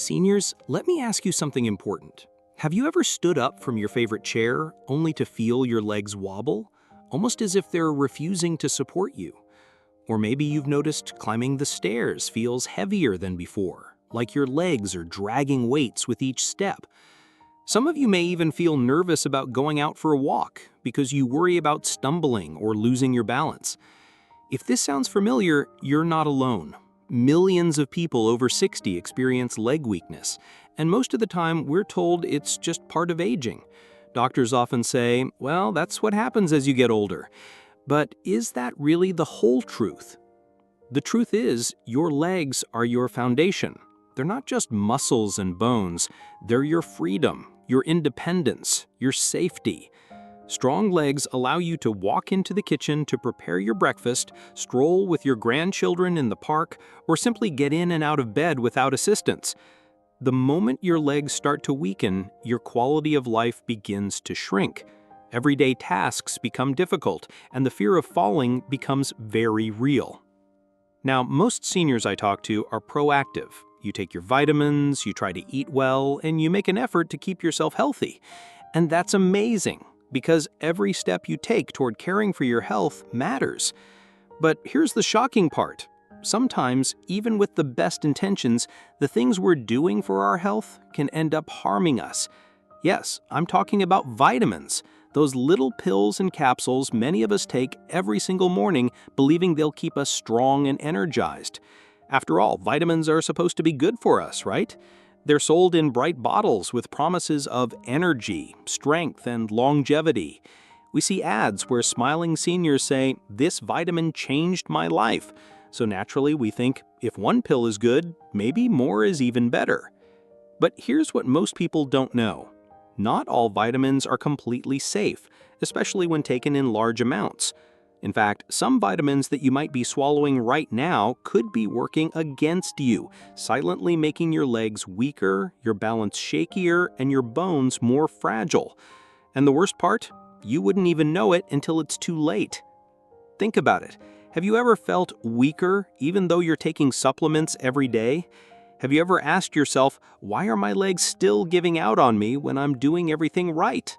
Seniors, let me ask you something important. Have you ever stood up from your favorite chair only to feel your legs wobble, almost as if they're refusing to support you? Or maybe you've noticed climbing the stairs feels heavier than before, like your legs are dragging weights with each step. Some of you may even feel nervous about going out for a walk because you worry about stumbling or losing your balance. If this sounds familiar, you're not alone. Millions of people over 60 experience leg weakness, and most of the time we're told it's just part of aging. Doctors often say, well, that's what happens as you get older. But is that really the whole truth? The truth is, your legs are your foundation. They're not just muscles and bones, they're your freedom, your independence, your safety. Strong legs allow you to walk into the kitchen to prepare your breakfast, stroll with your grandchildren in the park, or simply get in and out of bed without assistance. The moment your legs start to weaken, your quality of life begins to shrink. Everyday tasks become difficult, and the fear of falling becomes very real. Now, most seniors I talk to are proactive. You take your vitamins, you try to eat well, and you make an effort to keep yourself healthy. And that's amazing, because every step you take toward caring for your health matters. But here's the shocking part. Sometimes, even with the best intentions, the things we're doing for our health can end up harming us. Yes, I'm talking about vitamins. Those little pills and capsules many of us take every single morning, believing they'll keep us strong and energized. After all, vitamins are supposed to be good for us, right? They're sold in bright bottles with promises of energy, strength, and longevity. We see ads where smiling seniors say, "This vitamin changed my life." So naturally, we think, if one pill is good, maybe more is even better. But here's what most people don't know. Not all vitamins are completely safe, especially when taken in large amounts. In fact, some vitamins that you might be swallowing right now could be working against you, silently making your legs weaker, your balance shakier, and your bones more fragile. And the worst part? You wouldn't even know it until it's too late. Think about it. Have you ever felt weaker even though you're taking supplements every day? Have you ever asked yourself, why are my legs still giving out on me when I'm doing everything right?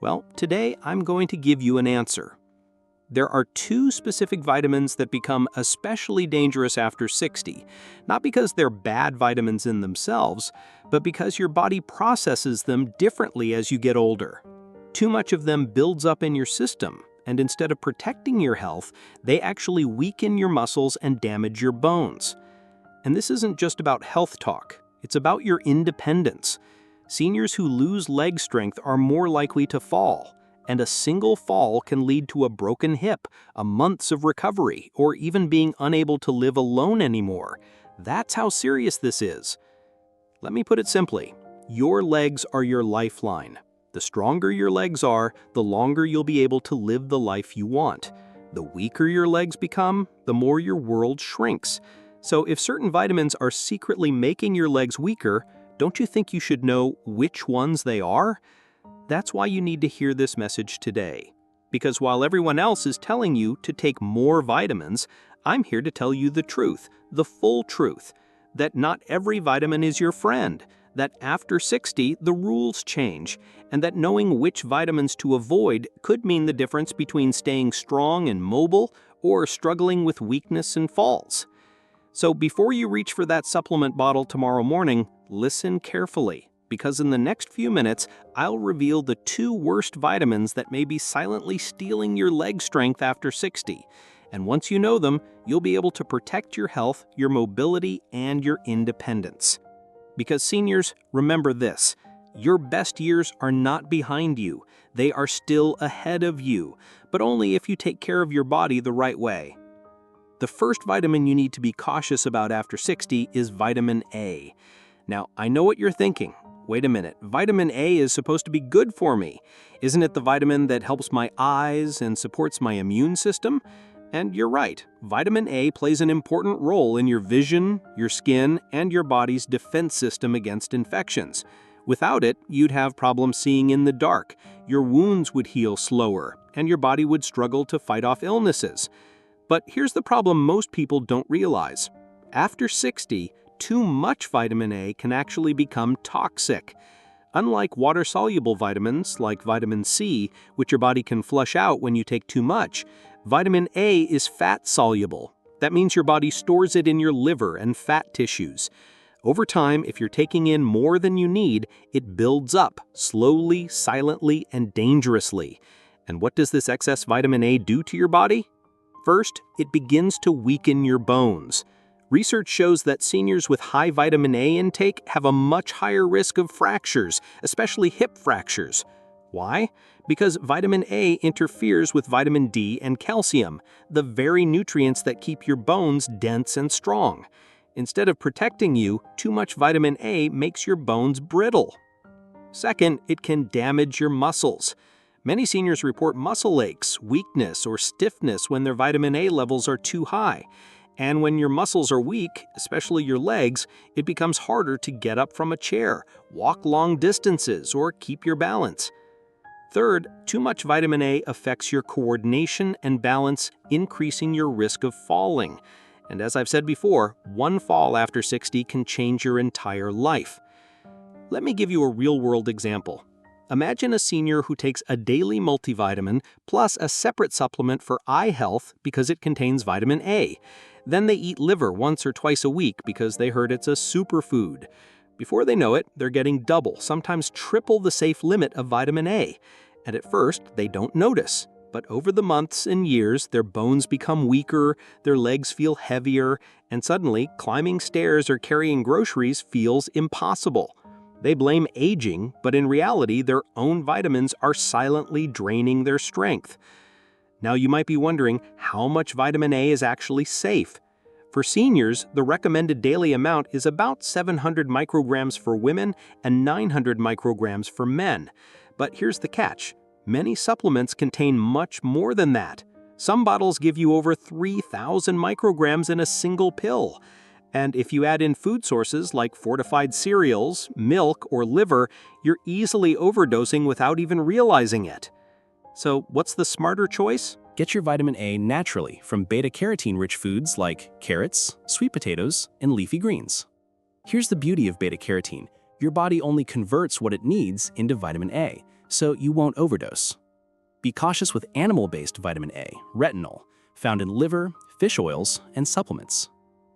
Well, today I'm going to give you an answer. There are two specific vitamins that become especially dangerous after 60, not because they're bad vitamins in themselves, but because your body processes them differently as you get older. Too much of them builds up in your system, and instead of protecting your health, they actually weaken your muscles and damage your bones. And this isn't just about health talk, it's about your independence. Seniors who lose leg strength are more likely to fall, and a single fall can lead to a broken hip, a months of recovery, or even being unable to live alone anymore. That's how serious this is. Let me put it simply. Your legs are your lifeline. The stronger your legs are, the longer you'll be able to live the life you want. The weaker your legs become, the more your world shrinks. So if certain vitamins are secretly making your legs weaker, don't you think you should know which ones they are? That's why you need to hear this message today. Because while everyone else is telling you to take more vitamins, I'm here to tell you the truth, the full truth, that not every vitamin is your friend, that after 60, the rules change, and that knowing which vitamins to avoid could mean the difference between staying strong and mobile or struggling with weakness and falls. So before you reach for that supplement bottle tomorrow morning, listen carefully, because in the next few minutes, I'll reveal the two worst vitamins that may be silently stealing your leg strength after 60. And once you know them, you'll be able to protect your health, your mobility, and your independence. Because seniors, remember this, your best years are not behind you. They are still ahead of you, but only if you take care of your body the right way. The first vitamin you need to be cautious about after 60 is vitamin A. Now, I know what you're thinking. Wait a minute, vitamin A is supposed to be good for me. Isn't it the vitamin that helps my eyes and supports my immune system? And you're right, vitamin A plays an important role in your vision, your skin, and your body's defense system against infections. Without it, you'd have problems seeing in the dark, your wounds would heal slower, and your body would struggle to fight off illnesses. But here's the problem most people don't realize. After 60, too much vitamin A can actually become toxic. Unlike water-soluble vitamins like vitamin C, which your body can flush out when you take too much, vitamin A is fat-soluble. That means your body stores it in your liver and fat tissues. Over time, if you're taking in more than you need, it builds up, slowly, silently, and dangerously. And what does this excess vitamin A do to your body? First, it begins to weaken your bones. Research shows that seniors with high vitamin A intake have a much higher risk of fractures, especially hip fractures. Why? Because vitamin A interferes with vitamin D and calcium, the very nutrients that keep your bones dense and strong. Instead of protecting you, too much vitamin A makes your bones brittle. Second, it can damage your muscles. Many seniors report muscle aches, weakness, or stiffness when their vitamin A levels are too high. And when your muscles are weak, especially your legs, it becomes harder to get up from a chair, walk long distances, or keep your balance. Third, too much vitamin A affects your coordination and balance, increasing your risk of falling. And as I've said before, one fall after 60 can change your entire life. Let me give you a real-world example. Imagine a senior who takes a daily multivitamin plus a separate supplement for eye health because it contains vitamin A. Then they eat liver once or twice a week because they heard it's a superfood. Before they know it, they're getting double, sometimes triple the safe limit of vitamin A. And at first, they don't notice. But over the months and years, their bones become weaker, their legs feel heavier, and suddenly, climbing stairs or carrying groceries feels impossible. They blame aging, but in reality, their own vitamins are silently draining their strength. Now you might be wondering how much vitamin A is actually safe. For seniors, the recommended daily amount is about 700 micrograms for women and 900 micrograms for men. But here's the catch. Many supplements contain much more than that. Some bottles give you over 3,000 micrograms in a single pill. And if you add in food sources like fortified cereals, milk, or liver, you're easily overdosing without even realizing it. So what's the smarter choice? Get your vitamin A naturally from beta-carotene-rich foods like carrots, sweet potatoes, and leafy greens. Here's the beauty of beta-carotene. Your body only converts what it needs into vitamin A, so you won't overdose. Be cautious with animal-based vitamin A, retinol, found in liver, fish oils, and supplements.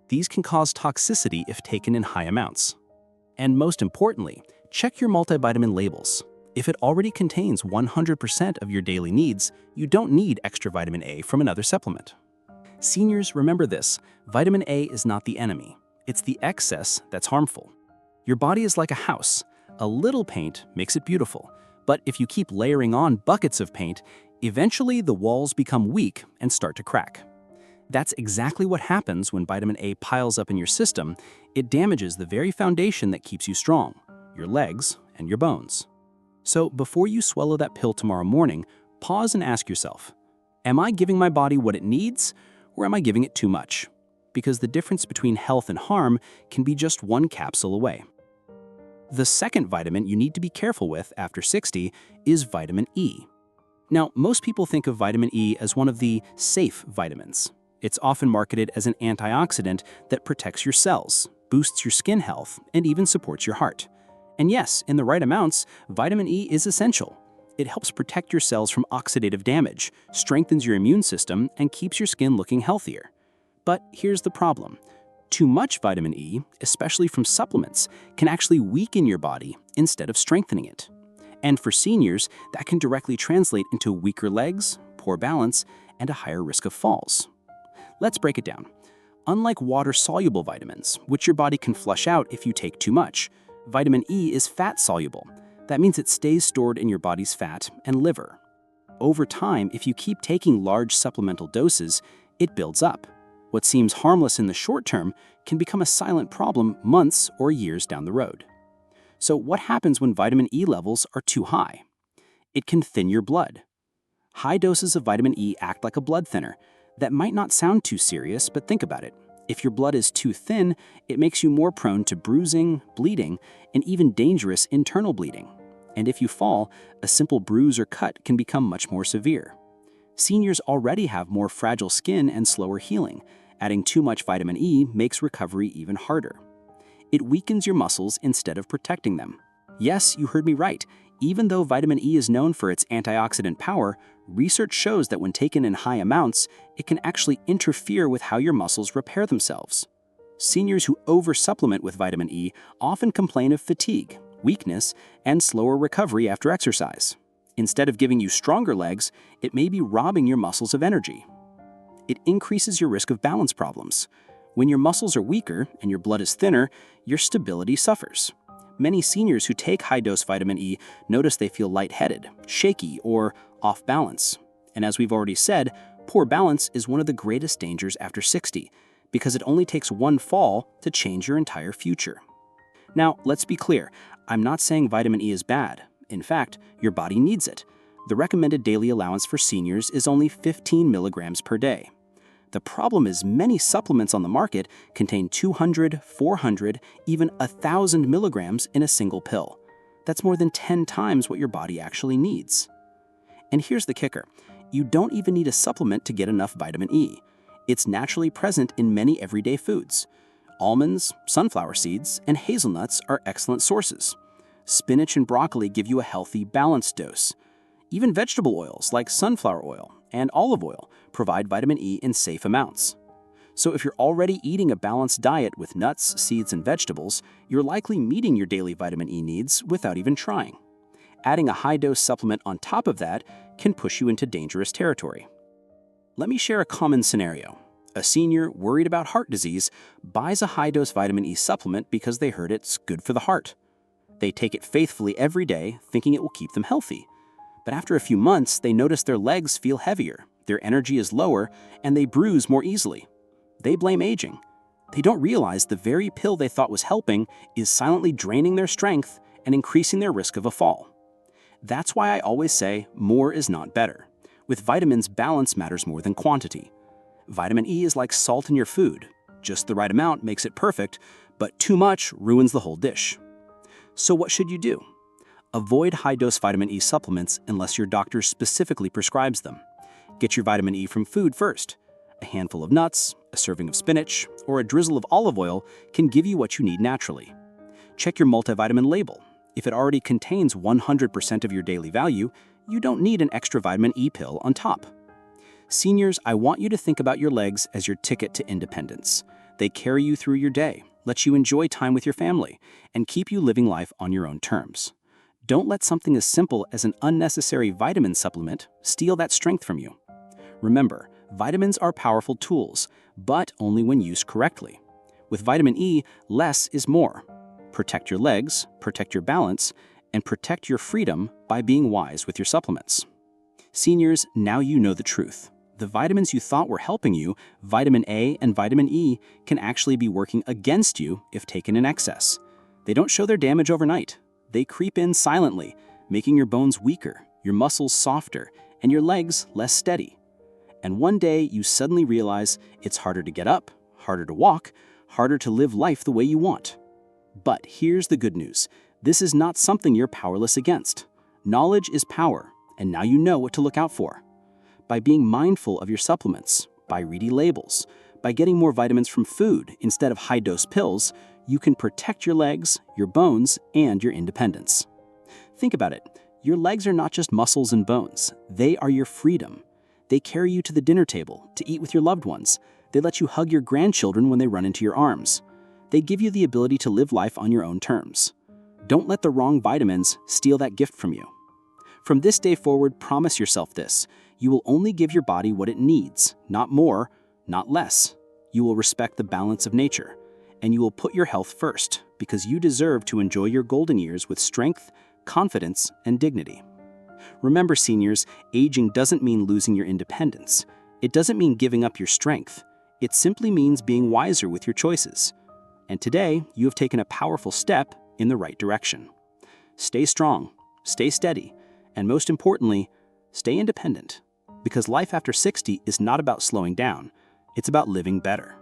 These can cause toxicity if taken in high amounts. And most importantly, check your multivitamin labels. If it already contains 100% of your daily needs, you don't need extra vitamin A from another supplement. Seniors, remember this: vitamin A is not the enemy. It's the excess that's harmful. Your body is like a house. A little paint makes it beautiful. But if you keep layering on buckets of paint, eventually the walls become weak and start to crack. That's exactly what happens when vitamin A piles up in your system. It damages the very foundation that keeps you strong, your legs and your bones. So before you swallow that pill tomorrow morning, pause and ask yourself, am I giving my body what it needs, or am I giving it too much? Because the difference between health and harm can be just one capsule away. The second vitamin you need to be careful with after 60 is vitamin E. Now, most people think of vitamin E as one of the safe vitamins. It's often marketed as an antioxidant that protects your cells, boosts your skin health, and even supports your heart. And yes, in the right amounts, vitamin E is essential. It helps protect your cells from oxidative damage, strengthens your immune system, and keeps your skin looking healthier. But here's the problem. Too much vitamin E, especially from supplements, can actually weaken your body instead of strengthening it. And for seniors, that can directly translate into weaker legs, poor balance, and a higher risk of falls. Let's break it down. Unlike water-soluble vitamins, which your body can flush out if you take too much, vitamin E is fat-soluble. That means it stays stored in your body's fat and liver. Over time, if you keep taking large supplemental doses, it builds up. What seems harmless in the short term can become a silent problem months or years down the road. So what happens when vitamin E levels are too high? It can thin your blood. High doses of vitamin E act like a blood thinner. That might not sound too serious, but think about it. If your blood is too thin, it makes you more prone to bruising, bleeding, and even dangerous internal bleeding. And if you fall, a simple bruise or cut can become much more severe. Seniors already have more fragile skin and slower healing. Adding too much vitamin E makes recovery even harder. It weakens your muscles instead of protecting them. Yes, you heard me right. Even though vitamin E is known for its antioxidant power, research shows that when taken in high amounts, it can actually interfere with how your muscles repair themselves. Seniors who oversupplement with vitamin E often complain of fatigue, weakness, and slower recovery after exercise. Instead of giving you stronger legs, it may be robbing your muscles of energy. It increases your risk of balance problems. When your muscles are weaker and your blood is thinner, your stability suffers. Many seniors who take high-dose vitamin E notice they feel lightheaded, shaky, or off balance. And as we've already said, poor balance is one of the greatest dangers after 60, because it only takes one fall to change your entire future. Now, let's be clear, I'm not saying vitamin E is bad. In fact, your body needs it. The recommended daily allowance for seniors is only 15 milligrams per day. The problem is many supplements on the market contain 200, 400, even 1,000 milligrams in a single pill. That's more than 10 times what your body actually needs. And here's the kicker. You don't even need a supplement to get enough vitamin E. It's naturally present in many everyday foods. Almonds, sunflower seeds, and hazelnuts are excellent sources. Spinach and broccoli give you a healthy, balanced dose. Even vegetable oils like sunflower oil and olive oil provide vitamin E in safe amounts. So if you're already eating a balanced diet with nuts, seeds, and vegetables, you're likely meeting your daily vitamin E needs without even trying. Adding a high-dose supplement on top of that can push you into dangerous territory. Let me share a common scenario. A senior worried about heart disease buys a high-dose vitamin E supplement because they heard it's good for the heart. They take it faithfully every day, thinking it will keep them healthy. But after a few months, they notice their legs feel heavier, their energy is lower, and they bruise more easily. They blame aging. They don't realize the very pill they thought was helping is silently draining their strength and increasing their risk of a fall. That's why I always say more is not better. With vitamins, balance matters more than quantity. Vitamin E is like salt in your food. Just the right amount makes it perfect, but too much ruins the whole dish. So what should you do? Avoid high-dose vitamin E supplements unless your doctor specifically prescribes them. Get your vitamin E from food first. A handful of nuts, a serving of spinach, or a drizzle of olive oil can give you what you need naturally. Check your multivitamin label. If it already contains 100% of your daily value, you don't need an extra vitamin E pill on top. Seniors, I want you to think about your legs as your ticket to independence. They carry you through your day, let you enjoy time with your family, and keep you living life on your own terms. Don't let something as simple as an unnecessary vitamin supplement steal that strength from you. Remember, vitamins are powerful tools, but only when used correctly. With vitamin E, less is more. Protect your legs, protect your balance, and protect your freedom by being wise with your supplements. Seniors, now you know the truth. The vitamins you thought were helping you, vitamin A and vitamin E, can actually be working against you if taken in excess. They don't show their damage overnight. They creep in silently, making your bones weaker, your muscles softer, and your legs less steady. And one day you suddenly realize it's harder to get up, harder to walk, harder to live life the way you want. But here's the good news. This is not something you're powerless against. Knowledge is power, and now you know what to look out for. By being mindful of your supplements, by reading labels, by getting more vitamins from food instead of high-dose pills, you can protect your legs, your bones, and your independence. Think about it. Your legs are not just muscles and bones. They are your freedom. They carry you to the dinner table, to eat with your loved ones. They let you hug your grandchildren when they run into your arms. They give you the ability to live life on your own terms. Don't let the wrong vitamins steal that gift from you. From this day forward, promise yourself this. You will only give your body what it needs, not more, not less. You will respect the balance of nature, and you will put your health first, because you deserve to enjoy your golden years with strength, confidence, and dignity. Remember, seniors, aging doesn't mean losing your independence. It doesn't mean giving up your strength. It simply means being wiser with your choices. And today, you have taken a powerful step in the right direction. Stay strong, stay steady, and most importantly, stay independent. Because life after 60 is not about slowing down, it's about living better.